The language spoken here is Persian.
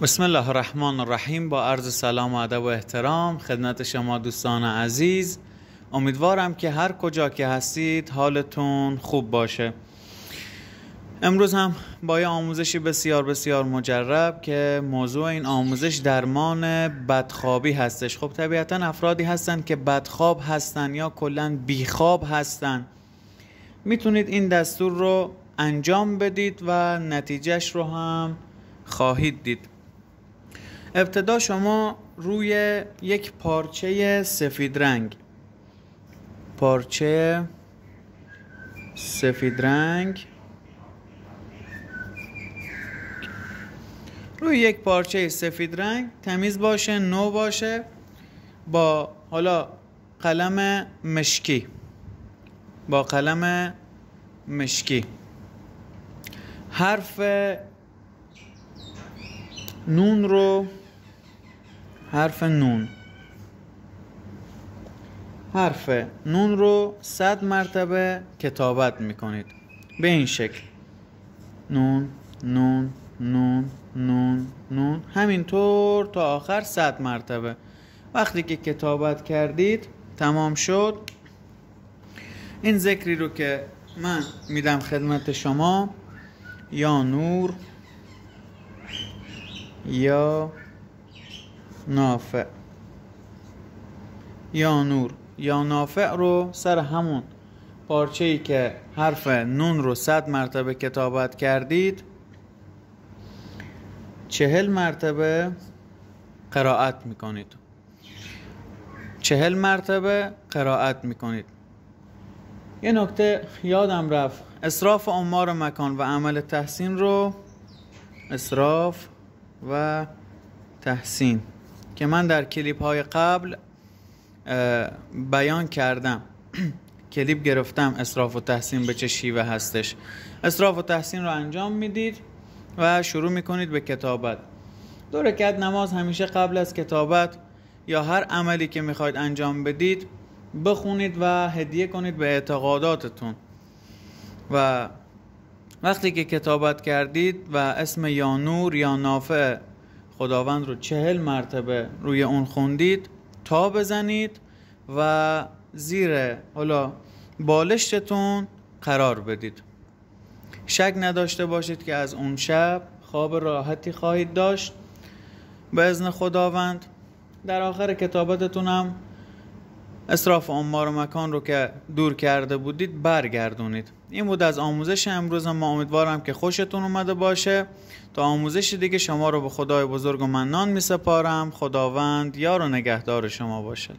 بسم الله الرحمن الرحیم. با عرض سلام و ادب و احترام خدمت شما دوستان عزیز، امیدوارم که هر کجا که هستید حالتون خوب باشه. امروز هم با یه آموزشی بسیار بسیار مجرب که موضوع این آموزش درمان بدخوابی هستش. خب طبیعتا افرادی هستن که بدخواب هستن یا کلاً بیخواب هستن. میتونید این دستور رو انجام بدید و نتیجهش رو هم خواهید دید. ابتدا شما روی یک پارچه سفید رنگ روی یک پارچه سفید رنگ تمیز باشه، نو باشه، با حالا قلم مشکی حرف نون رو 100 مرتبه کتابت میکنید به این شکل: نون نون نون نون نون، همینطور تا آخر 100 مرتبه. وقتی که کتابت کردید تمام شد، این ذکری رو که من میدم خدمت شما: یا نور یا نافع، یا نور یا نافع رو سر همون پارچه‌ای که حرف نون رو 100 مرتبه کتابت کردید 40 مرتبه قرائت میکنید. یه نکته یادم رفت: اسراف امار مکان و عمل تحسین رو که من در کلیپ های قبل بیان کردم. کلیپ گرفتم اسراف و تحسین به چه شیوه هستش. اسراف و تحسین رو انجام میدید و شروع میکنید به کتابت. 2 رکعت نماز همیشه قبل از کتابت یا هر عملی که میخواید انجام بدید بخونید و هدیه کنید به اعتقاداتتون. و وقتی که کتابت کردید و اسم یا نور یا نافع خداوند رو 40 مرتبه روی اون خوندید، تا بزنید و زیر حالا بالشتون قرار بدید. شک نداشته باشید که از اون شب خواب راحتی خواهید داشت به اذن خداوند. در آخر کتابتتون هم اسراف امار و مکان رو که دور کرده بودید برگردونید. این بود از آموزش امروز ما. امیدوارم که خوشتون اومده باشه. تا آموزش دیگه شما رو به خدای بزرگ و منان می سپارم. خداوند یار و نگهدار شما باشد.